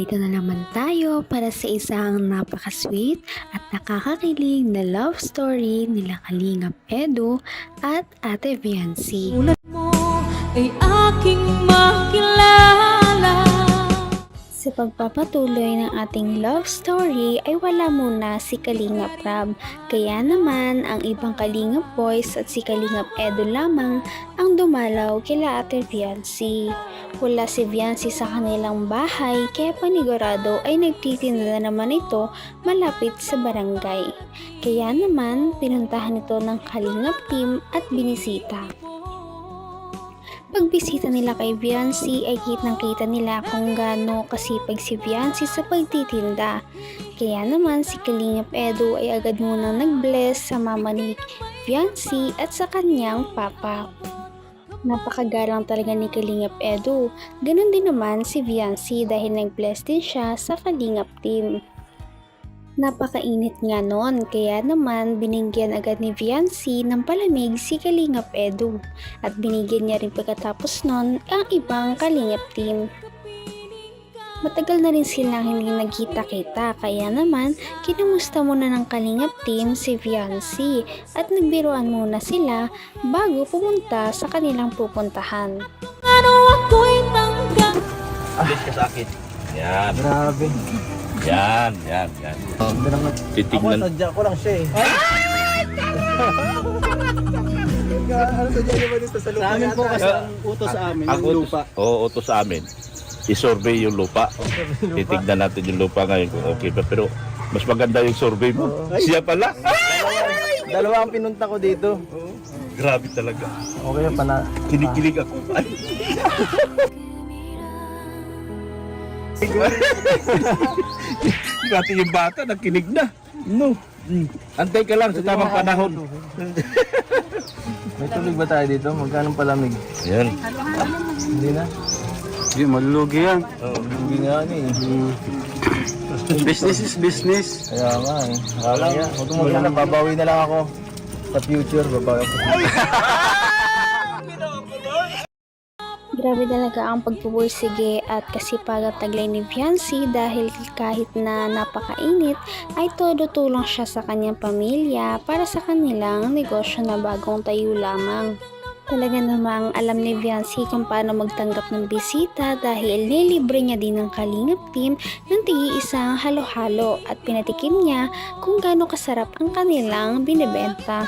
Narito na naman tayo para sa isang napaka-sweet at nakakakilig na love story nila Kalingap Edu at Ate Viancy. Ulat mo ay aking makilala. Sa pagpapatuloy ng ating love story ay wala muna si Kalingap Rab, kaya naman ang ibang Kalingap Boys at si Kalingap Edu lamang ang dumalaw kila Ate Viancy. Wala si Viancy sa kanilang bahay kaya panigurado ay nagtitinda na naman ito malapit sa barangay. Kaya naman pinuntahan ito ng Kalingap team at binisita. Pagbisita nila kay Viancy ay kitang-kita nila kung gaano kasipag si Viancy sa pagtitinda. Kaya naman si Kalingap Edu ay agad munang nag-bless sa mama ni Viancy at sa kanyang papa. Napakagalang talaga ni Kalingap Edu. Ganon din naman si Viancy dahil nag-bless din siya sa Kalingap team. Napakainit nga noon, kaya naman binigyan agad ni Viancy ng palamig si Kalingap Edu at binigyan niya rin pagkatapos noon ang ibang Kalingap team. Matagal na rin silang hindi nagkita-kita, kaya naman kinamusta muna ng Kalingap team si Viancy at nagbiruan muna sila bago pumunta sa kanilang pupuntahan. Ano ako'y tanggap. Bilis ka sa akin. Yan. Grabe. Yan. Titignan. Ako, sadya ko lang siya eh. Ano sadya niyo ba dito sa lupa? Sa amin po kasi Ah. ang utos sa amin, Ang yung utos- lupa. Oo, utos sa amin. I-survey yung lupa. Titignan natin yung lupa ngayon kung okay pa. Pero mas maganda yung survey mo. Siya pala. Dalawa ang pinunta ko dito. Grabe talaga. Okay pa na. Kinikilig ako. Ay. Dati yung bata, nakinig na. No. Antay ka lang sa tamang panahon. May tubig ba tayo dito? Magkano palamig? Yan. Hindi na. Hindi, malulugi yan. Hindi nga ni. Business is business. Kaya nga eh. Akala nga. Huwag kong mag-alala, babawi na lang ako. Sa future, babawi ako. Grabe talaga ang pagpupursige at kasipagang taglay ni Viancy dahil kahit na napakainit ay todo tulong siya sa kanyang pamilya para sa kanilang negosyo na bagong tayo lamang. Talaga namang alam ni Viancy kung paano magtanggap ng bisita dahil nilibre niya din ng Kalingap team ng tigi-isang halo-halo at pinatikim niya kung gaano kasarap ang kanilang binibenta.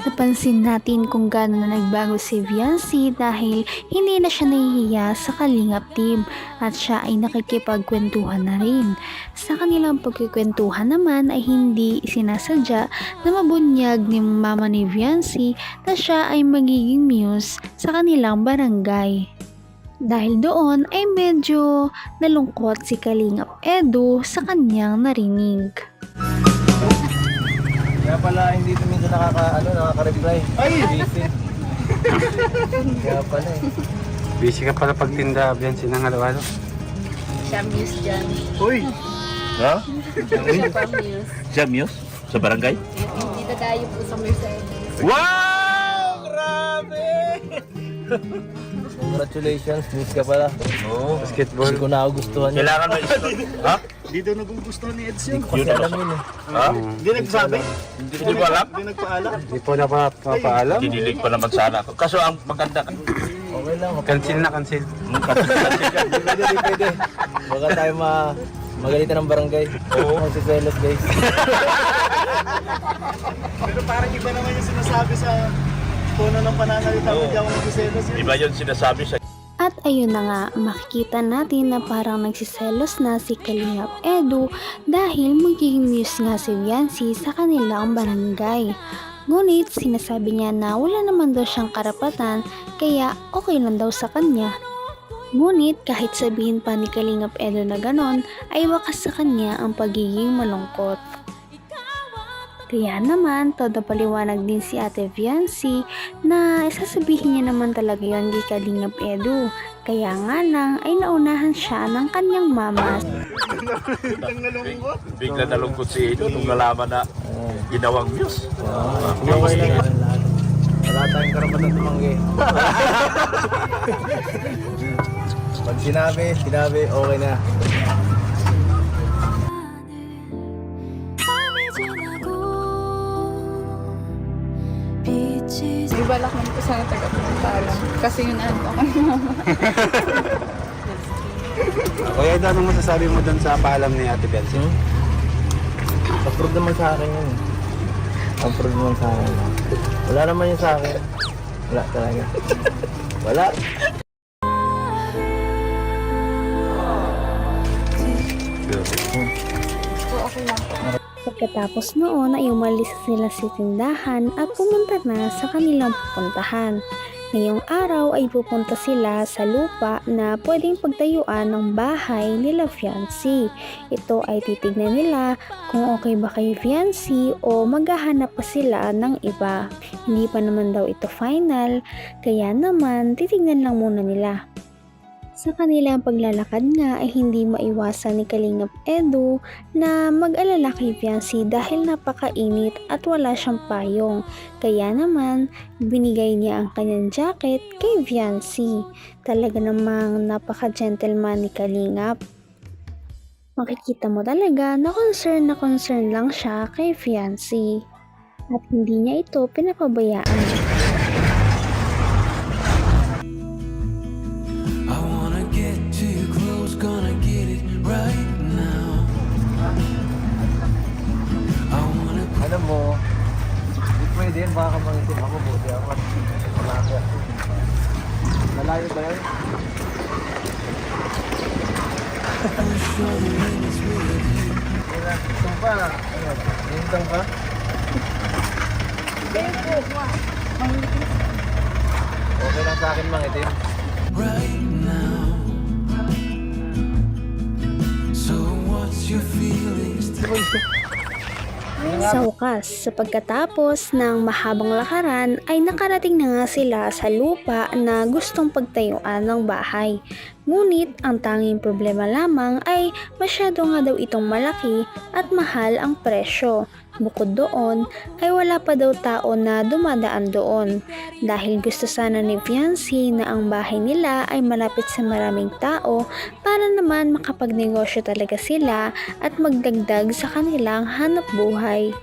Napansin natin kung gaano na nagbago si Viancy dahil hindi na siya nahihiya sa Kalingap team at siya ay nakikipagkwentuhan na rin. Sa kanilang pagkikwentuhan naman ay hindi sinasadya na mabunyag ni mama ni Viancy na siya ay magiging muse sa kanilang barangay. Dahil doon ay medyo nalungkot si Kalingap Edu sa kanyang narinig. Kaya pala hindi ito minsan nakaka-reply. Ay! Busy. Kaya pala eh. Busy ka pala pagtinda, yan sinangalo-halo. Siya muse dyan. Uy! Ha? Siya pa muse. Siya Muse? Sa barangay? Dito tayo po sa Mercedes. Wow! Grabe! Congratulations, miss ka pala. Oo. Basketball. Hindi ko nagustuhan yun. Kailangan mo Ha? Dito nagugustuhan ni Edson. Kasi alam yun eh. Ha? Hindi nagsabi? Hindi ko alam? Hindi nagpaalam? Hindi po napapaalam. Kinilig pa naman sana ako. Kaso ang maganda Okay lang. Cancel na, cancel. Pwede, pwede. Baka tayo magalitan ng barangay. Oo. Si Celos guys. Pero parang iba naman yung sinasabi sa tono ng pananalita mo, di ako nagsiselos yun. Iba yun sinasabi sa At ayun na nga, makikita natin na parang nagsiselos na si Kalingap Edu dahil magiging muse nga si Viancy sa kanilang barangay. Ngunit sinasabi niya na wala naman daw siyang karapatan kaya okay lang daw sa kanya. Ngunit kahit sabihin pa ni Kalingap Edu na ganon ay wakas sa kanya ang pagiging malungkot. Kaya naman, todo paliwanag din si Ate Viancy na sasabihin niya naman talaga yon kay Kalingap Edu. Kaya nga lang ay naunahan siya ng kanyang mama. bigla nalungkot si Edo nung nalaman na ginawang Muse. Okay lang. Wala tayong karapatan tumanggi. Pag sinabi, okay na. Di ba lang po sana taga-pagpaalam? Kasi yun ano ako ni mama. Kuya Edo, anong masasabi mo doon sa paalam ni Ate Biancy? Approve naman sa akin yun. Approve naman sa akin. Wala naman yun sa akin. Wala talaga. Wala. Pagkatapos noon ay umalis sila sa tindahan at pumunta na sa kanilang pupuntahan. Ngayong araw ay pupunta sila sa lupa na pwedeng pagtayuan ng bahay nila fiancé. Ito ay titignan nila kung okay ba kay fiancé o maghahanap pa sila ng iba. Hindi pa naman daw ito final, kaya naman titignan lang muna nila. Sa kanilang paglalakad nga ay hindi maiwasan ni Kalingap Edu na mag-alala kay fiancé dahil napakainit at wala siyang payong. Kaya naman, binigay niya ang kanyang jacket kay fiancé. Talaga namang napaka-gentleman ni Kalingap. Makikita mo talaga na concern lang siya kay fiancé. At hindi niya ito pinapabayaan. Alam mo, hindi pwede yan. Baka mangitim ako. Buti ako. Malaki ako. Malayo ba yan? Hintang pa. Hintang pa? Okay lang sa akin mangitim. Right now. So what's your feelings? Sa wakas, sa pagkatapos ng mahabang lakaran ay nakarating na nga sila sa lupa na gustong pagtayuan ng bahay. Ngunit ang tanging problema lamang ay masyado nga daw itong malaki at mahal ang presyo. Bukod doon ay wala pa daw tao na dumadaan doon dahil gusto sana ni fiancé na ang bahay nila ay malapit sa maraming tao para naman makapagnegosyo talaga sila at magdagdag sa kanilang hanap buhay.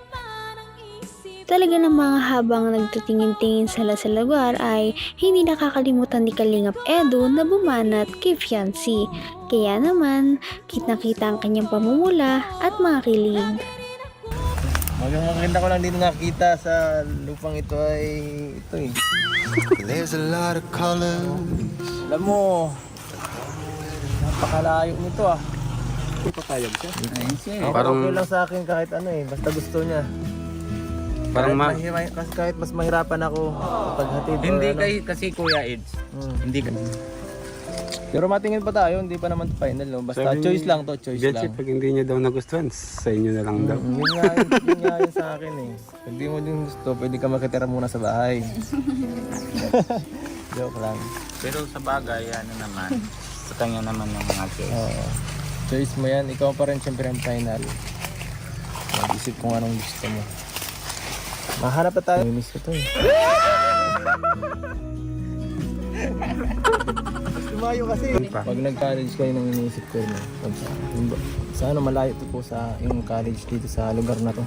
Talaga namang habang nagtitingin-tingin sila sa lugar ay hindi nakakalimutan ni Kalingap Edu na bumanat kay fiancé. Kaya naman, kitang-kita ang kanyang pamumula at mga kilig. Maganda ko lang dito nakita sa lupang ito ay ito eh. There's a lot of colors. Alam mo, napakalayo nito ah. Papayag siya. Parang okay lang sa akin kahit ano eh, basta gusto niya. Parang kahit mas mahirapan ako paghatid. Hindi ano. kasi Kuya Eds. Hindi ka. Pero matingin pa tayo, hindi pa naman final no. Basta choice lang to, choice lang. Pag hindi niya daw nagustuhan, sa inyo na lang daw. Yun nga yun sa akin eh. Pag di mo din gusto, pwede ka makitira muna sa bahay. Joke lang. Pero sa bagay, ano naman, sa kanya naman ng mga choice. Oo. Choice mo yan, ikaw pa rin siyempre ang final. Mag-isip kung anong gusto mo. Mahanap na tayo. Miss ko to eh. Lumayo kasi. Pag nag-college kayo nang iniisip ko rin. Sa ano malayo to po sa yung college dito sa lugar na to.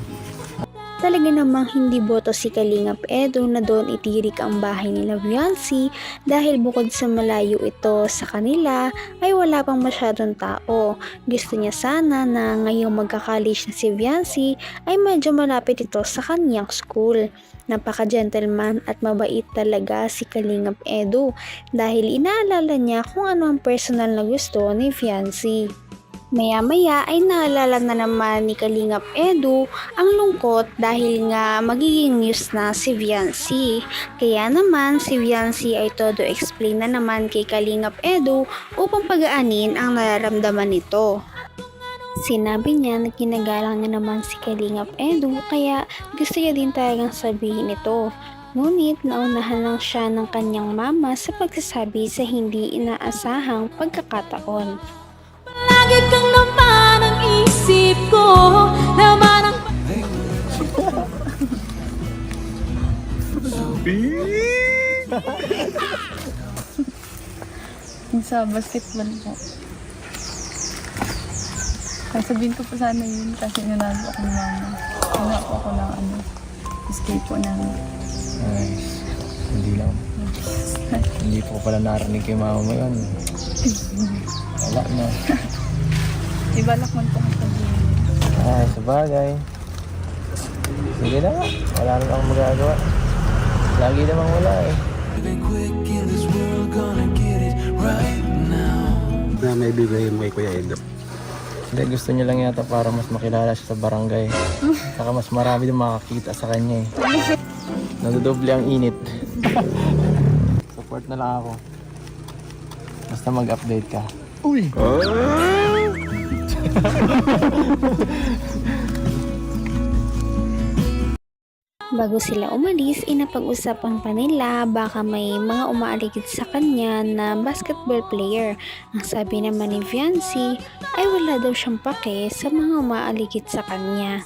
Talaga namang hindi boto si Kalingap Edu na doon itirik ang bahay nila fiancé dahil bukod sa malayo ito sa kanila ay wala pang masyadong tao. Gusto niya sana na ngayong magka-college na si fiancé ay medyo malapit ito sa kanyang school. Napaka-gentleman at mabait talaga si Kalingap Edu dahil inaalala niya kung ano ang personal na gusto ni fiancé. Maya-maya ay naalala na naman ni Kalingap Edu ang lungkot dahil nga magiging news na si fiancé. Kaya naman si fiancé ay todo explain na naman kay Kalingap Edu upang pagaanin ang nararamdaman nito. Sinabi niya na kinagalang na naman si Kalingap Edu kaya gusto niya din talagang sabihin ito. Ngunit naunahan lang siya ng kanyang mama sa pagsasabi sa hindi inaasahang pagkakataon. Lagi kang laman ang isip ko, laman ang Sa basketball po. Sabihin ko po sana yun kasi nanalo ako ng mama. Wala po ako ng escape po namin. Nice. Hindi po pala narinig kay mama mo yun. Wala na. Ibalak mo ito ang sabihin. Ay, sabagay. Sige na nga. Wala na akong magagawa. Lagi namang wala eh. Na may bigay mo kay Kuya Edo. Hindi, gusto niya lang yata para mas makilala siya sa barangay. Saka mas marami din makakita sa kanya eh. Nadodoble ang init. Support na lang ako. Basta mag-update ka. Uy! Bago sila umalis, inapag-usapan pa nila baka may mga umaaligid sa kanya na basketball player. Ang sabi naman ni Viancy ay wala daw siyang pake sa mga umaaligid sa kanya.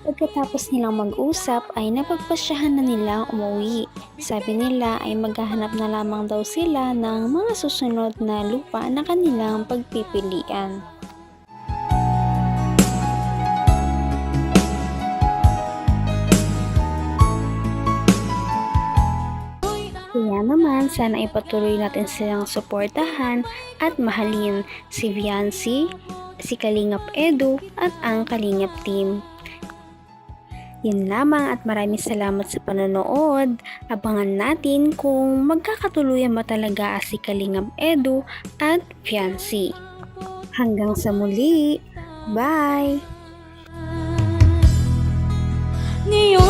Pagkatapos nilang mag-usap ay napagpasyahan na nilang umuwi. Sabi nila ay maghahanap na lamang daw sila ng mga susunod na lupa na kanilang pagpipilian. Kaya naman, sana ipatuloy natin silang suportahan at mahalin si Viancy, si Kalingap Edu at ang Kalingap team. Yun lamang at maraming salamat sa panonood. Abangan natin kung magkakatuluyan ba talaga si Kalingap Edu at Viancy. Hanggang sa muli. Bye! Ngayon